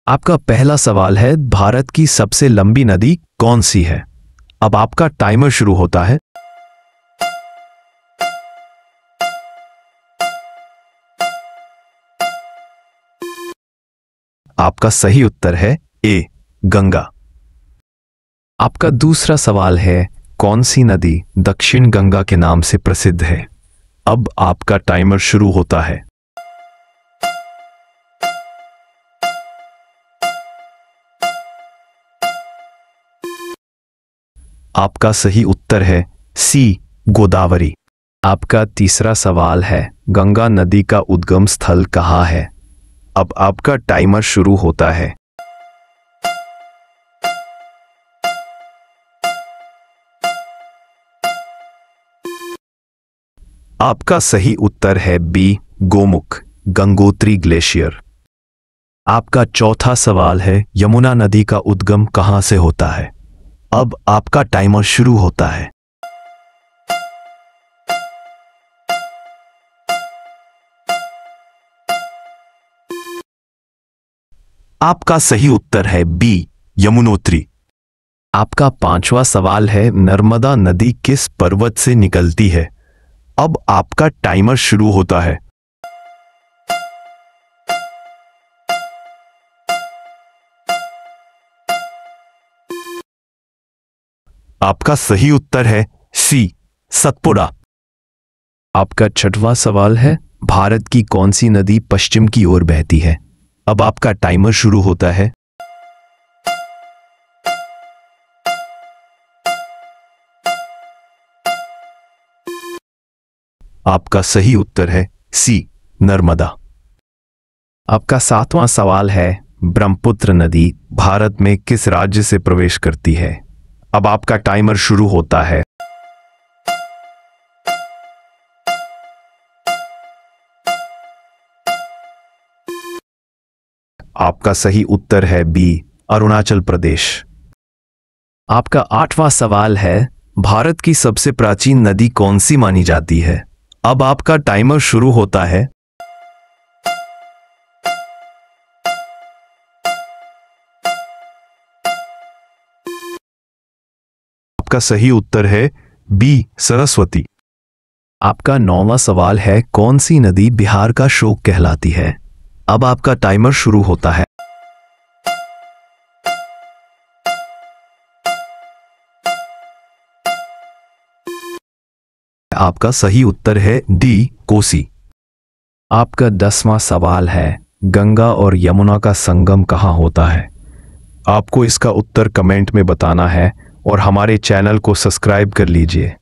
आपका पहला सवाल है, भारत की सबसे लंबी नदी कौन सी है? अब आपका टाइमर शुरू होता है। आपका सही उत्तर है ए, गंगा। आपका दूसरा सवाल है, कौन सी नदी दक्षिण गंगा के नाम से प्रसिद्ध है? अब आपका टाइमर शुरू होता है। आपका सही उत्तर है सी, गोदावरी। आपका तीसरा सवाल है, गंगा नदी का उद्गम स्थल कहाँ है? अब आपका टाइमर शुरू होता है। आपका सही उत्तर है बी, गोमुख, गंगोत्री ग्लेशियर। आपका चौथा सवाल है, यमुना नदी का उद्गम कहाँ से होता है? अब आपका टाइमर शुरू होता है। आपका सही उत्तर है बी, यमुनोत्री। आपका पांचवा सवाल है, नर्मदा नदी किस पर्वत से निकलती है? अब आपका टाइमर शुरू होता है। आपका सही उत्तर है सी, सतपुड़ा। आपका छठवां सवाल है, भारत की कौन सी नदी पश्चिम की ओर बहती है? अब आपका टाइमर शुरू होता है। आपका सही उत्तर है सी, नर्मदा। आपका सातवां सवाल है, ब्रह्मपुत्र नदी भारत में किस राज्य से प्रवेश करती है? अब आपका टाइमर शुरू होता है। आपका सही उत्तर है बी, अरुणाचल प्रदेश। आपका आठवां सवाल है, भारत की सबसे प्राचीन नदी कौन सी मानी जाती है? अब आपका टाइमर शुरू होता है। आपका सही उत्तर है बी, सरस्वती। आपका नौवां सवाल है, कौन सी नदी बिहार का शोक कहलाती है? अब आपका टाइमर शुरू होता है। आपका सही उत्तर है डी, कोसी। आपका 10वां सवाल है, गंगा और यमुना का संगम कहाँ होता है? आपको इसका उत्तर कमेंट में बताना है और हमारे चैनल को सब्सक्राइब कर लीजिए।